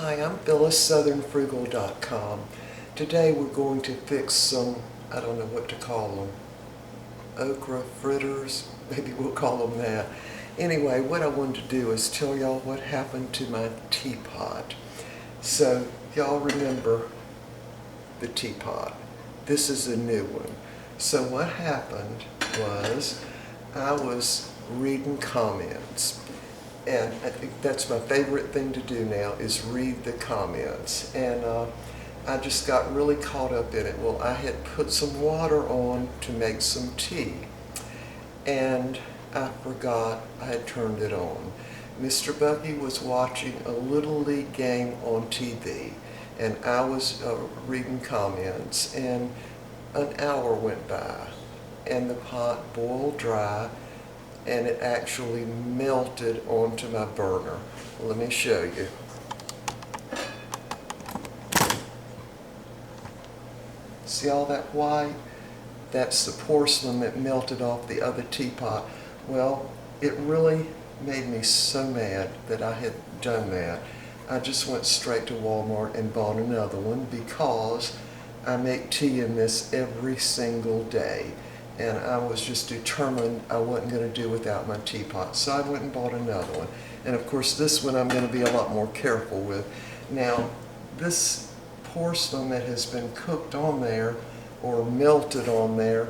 Hi, I'm Phyllis, southernfrugal.com. Today we're going to fix some, I don't know what to call them, okra fritters, maybe we'll call them that. Anyway, what I wanted to do is tell y'all what happened to my teapot. So, y'all remember the teapot. This is a new one. So what happened was I was reading comments. And I think that's my favorite thing to do now is read the comments. And I just got really caught up in it. Well, I had put some water on to make some tea. And I forgot I had turned it on. Mr. Bucky was watching a Little League game on TV. And I was reading comments. And an hour went by. And the pot boiled dry. And it actually melted onto my burner. Let me show you. See all that white? That's the porcelain that melted off the other teapot. Well, it really made me so mad that I had done that. I just went straight to Walmart and bought another one because I make tea in this every single day. And I was just determined I wasn't going to do without my teapot. So I went and bought another one. And of course this one I'm going to be a lot more careful with. Now this porcelain that has been cooked on there or melted on there,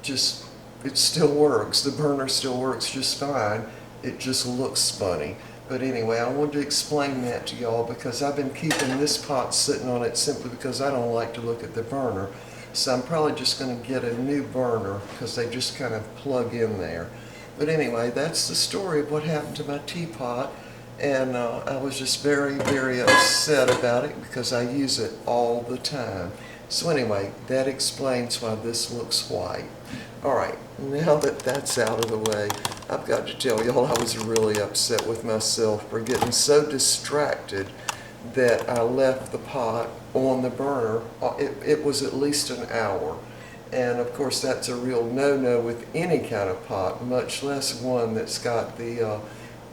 it still works. The burner still works just fine. It just looks funny. But anyway, I wanted to explain that to y'all because I've been keeping this pot sitting on it simply because I don't like to look at the burner. So I'm probably just going to get a new burner because they just kind of plug in there. But anyway, that's the story of what happened to my teapot. And I was just very, very upset about it because I use it all the time. So anyway, that explains why this looks white. Alright, now that that's out of the way, I've got to tell y'all I was really upset with myself for getting so distracted that I left the pot on the burner. It was at least an hour. And of course that's a real no-no with any kind of pot, much less one that's got the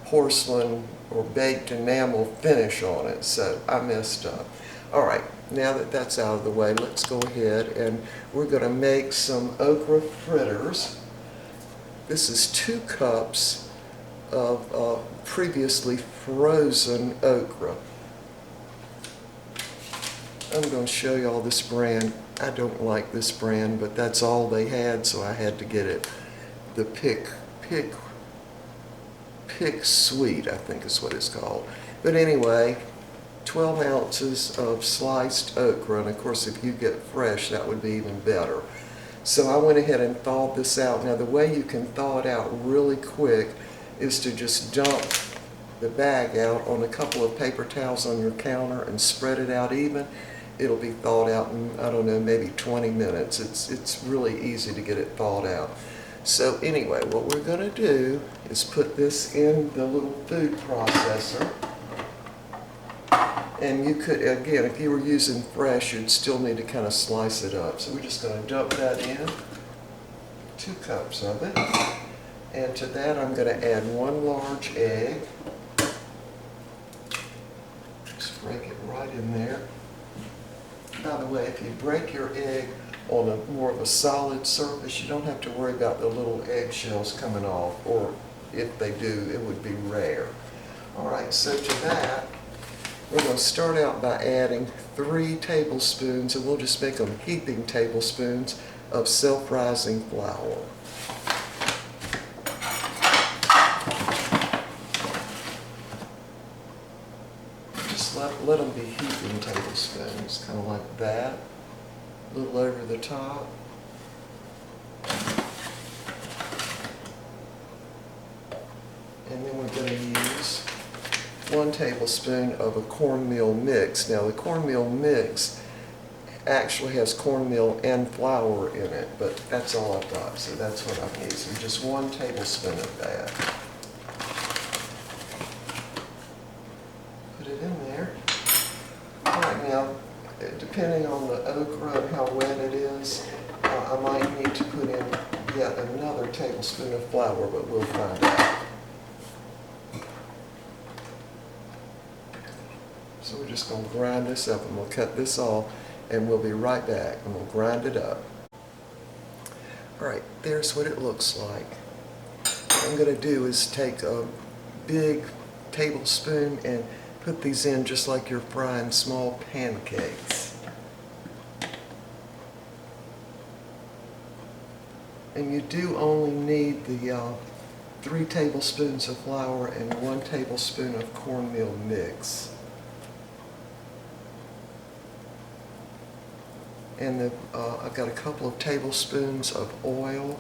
porcelain or baked enamel finish on it. So I messed up. Alright, now that that's out of the way, let's go ahead and we're going to make some okra fritters. This is 2 cups of previously frozen okra. I'm going to show you all this brand. I don't like this brand, but that's all they had, so I had to get it. The Pick Sweet, I think is what it's called. But anyway, 12 ounces of sliced okra, and of course if you get fresh, that would be even better. So I went ahead and thawed this out. Now the way you can thaw it out really quick is to just dump the bag out on a couple of paper towels on your counter and spread it out even. It'll be thawed out in, I don't know, maybe 20 minutes. It's really easy to get it thawed out. So anyway, what we're going to do is put this in the little food processor. And you could, again, if you were using fresh, you'd still need to kind of slice it up. So we're just going to dump that in, 2 cups of it. And to that I'm going to add 1 large egg. Just break it right in there. By the way, if you break your egg on a more of a solid surface, you don't have to worry about the little eggshells coming off, or if they do, it would be rare. Alright, so to that, we're going to start out by adding 3 tablespoons, and we'll just make them heaping tablespoons of self-rising flour. Just let them be heaping tablespoons, kind of like that, a little over the top. And then we're going to use 1 tablespoon of a cornmeal mix. Now the cornmeal mix actually has cornmeal and flour in it, but that's all I've got, so that's what I'm using. Just 1 tablespoon of that. Put it in there. Alright, now depending on the okra and how wet it is, I might need to put in yet another tablespoon of flour, but we'll find out. So we're just going to grind this up, and we'll cut this off, and we'll be right back, and we'll grind it up. Alright, there's what it looks like. What I'm going to do is take a big tablespoon and put these in just like you're frying small pancakes. And you do only need the 3 tablespoons of flour and 1 tablespoon of cornmeal mix. And I've got a couple of tablespoons of oil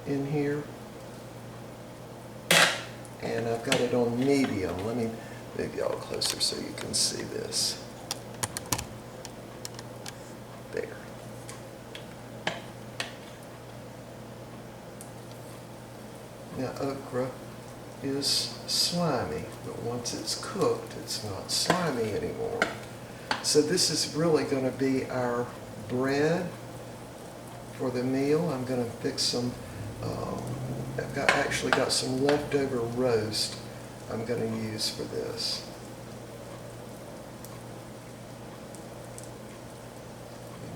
in here. And I've got it on medium. Let me move y'all closer so you can see this. There. Now, okra is slimy, but once it's cooked, it's not slimy anymore. So this is really going to be our bread for the meal. I'm going to fix some, I've actually got some leftover roast I'm going to use for this.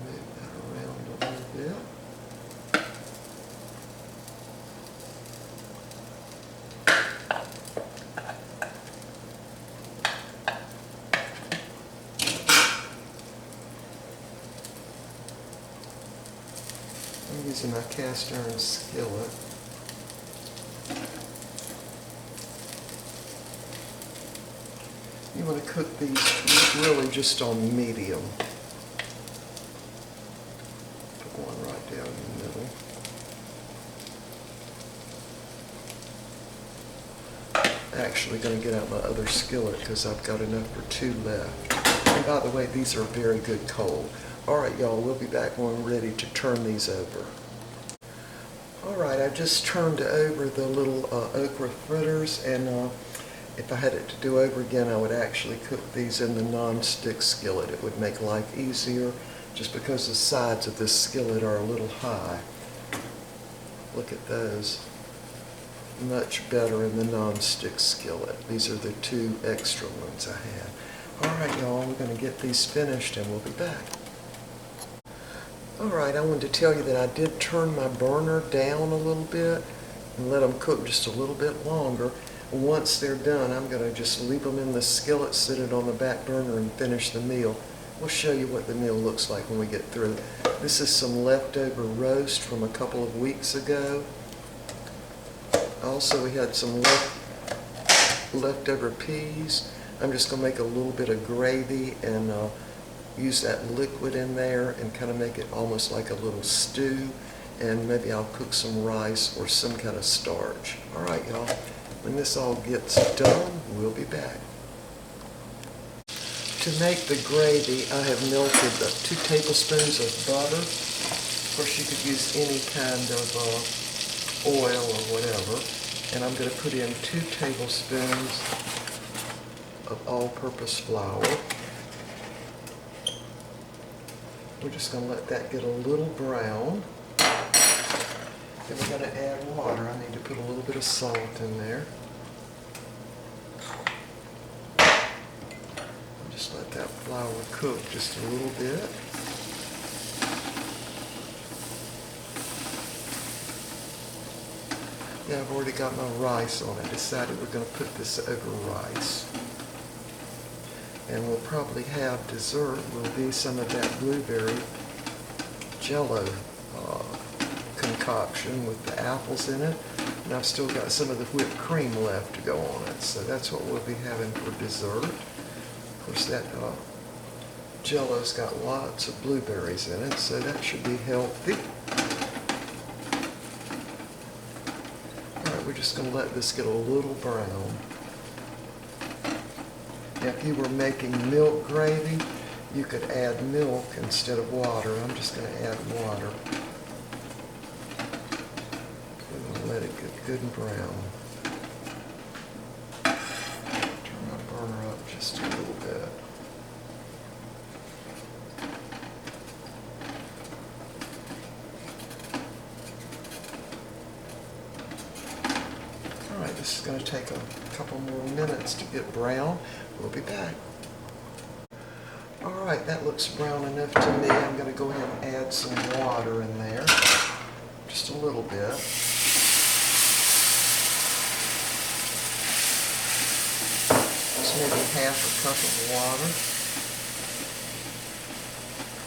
Move that around a little bit. I'm using my cast iron skillet. You want to cook these really just on medium. Put one right down in the middle. I'm actually going to get out my other skillet because I've got enough for 2 left. And by the way, these are very good cold. Alright y'all, we'll be back when we're ready to turn these over. Alright, I just turned over the little okra fritters, and if I had it to do over again, I would actually cook these in the non-stick skillet. It would make life easier just because the sides of this skillet are a little high. Look at those. Much better in the non-stick skillet. These are the 2 extra ones I had. Alright y'all, we're going to get these finished and we'll be back. Alright, I wanted to tell you that I did turn my burner down a little bit and let them cook just a little bit longer. Once they're done, I'm going to just leave them in the skillet, sit it on the back burner, and finish the meal. We'll show you what the meal looks like when we get through. This is some leftover roast from a couple of weeks ago. Also, we had some leftover peas. I'm just going to make a little bit of gravy and use that liquid in there and kind of make it almost like a little stew. And maybe I'll cook some rice or some kind of starch. All right, y'all. When this all gets done, we'll be back. To make the gravy, I have melted 2 tablespoons of butter. Of course, you could use any kind of oil or whatever. And I'm going to put in 2 tablespoons of all-purpose flour. We're just going to let that get a little brown. Then we're going to add water. I need to put a little bit of salt in there. Just let that flour cook just a little bit. Yeah, I've already got my rice on. I decided we're going to put this over rice. And we'll probably have dessert will be some of that blueberry Jello concoction with the apples in it. And I've still got some of the whipped cream left to go on it. So that's what we'll be having for dessert. Of course, that Jello's got lots of blueberries in it, so that should be healthy. Alright, we're just going to let this get a little brown. If you were making milk gravy, you could add milk instead of water. I'm just going to add water. We're going to let it get good and brown. Turn my burner up just a little bit. Alright, this is going to take a couple more minutes to get brown. We'll be back. All right, that looks brown enough to me. I'm going to go ahead and add some water in there, just a little bit. Just maybe half a cup of water.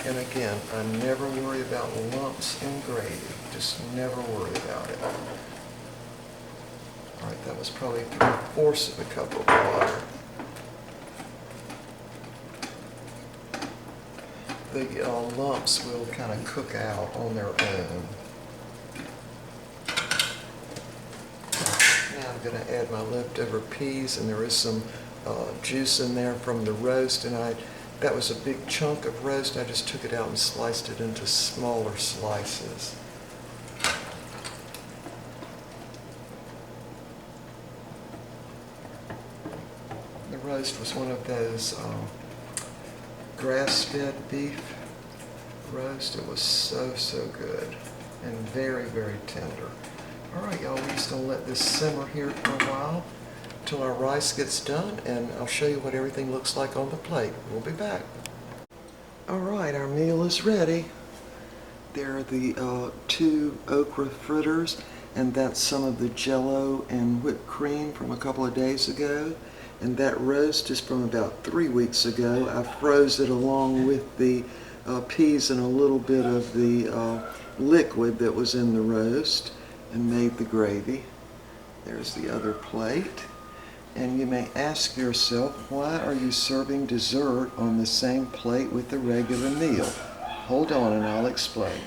And again, I never worry about lumps in gravy. Just never worry about it. All right, that was probably 3/4 of a cup of water. The lumps will kind of cook out on their own. Now I'm going to add my leftover peas, and there is some juice in there from the roast, and that was a big chunk of roast. I just took it out and sliced it into smaller slices. The roast was one of those grass-fed beef roast. It was so good and very, very tender. All right, y'all, we're just going to let this simmer here for a while until our rice gets done, and I'll show you what everything looks like on the plate. We'll be back. All right, our meal is ready. There are the 2 okra fritters, and that's some of the Jello and whipped cream from a couple of days ago. And that roast is from about 3 weeks ago. I froze it along with the peas and a little bit of the liquid that was in the roast and made the gravy. There's the other plate. And you may ask yourself, why are you serving dessert on the same plate with the regular meal? Hold on and I'll explain.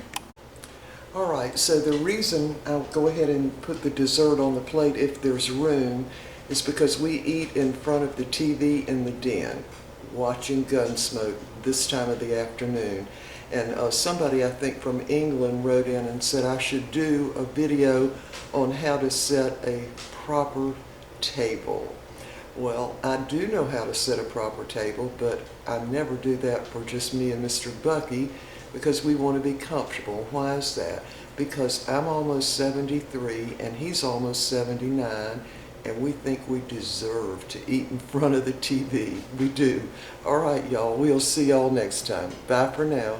All right, so the reason I'll go ahead and put the dessert on the plate if there's room is because we eat in front of the TV in the den, watching Gunsmoke this time of the afternoon. And somebody, I think from England, wrote in and said I should do a video on how to set a proper table. Well, I do know how to set a proper table, but I never do that for just me and Mr. Bucky because we want to be comfortable. Why is that? Because I'm almost 73 and he's almost 79, and we think we deserve to eat in front of the TV. We do. All right, y'all, we'll see y'all next time. Bye for now.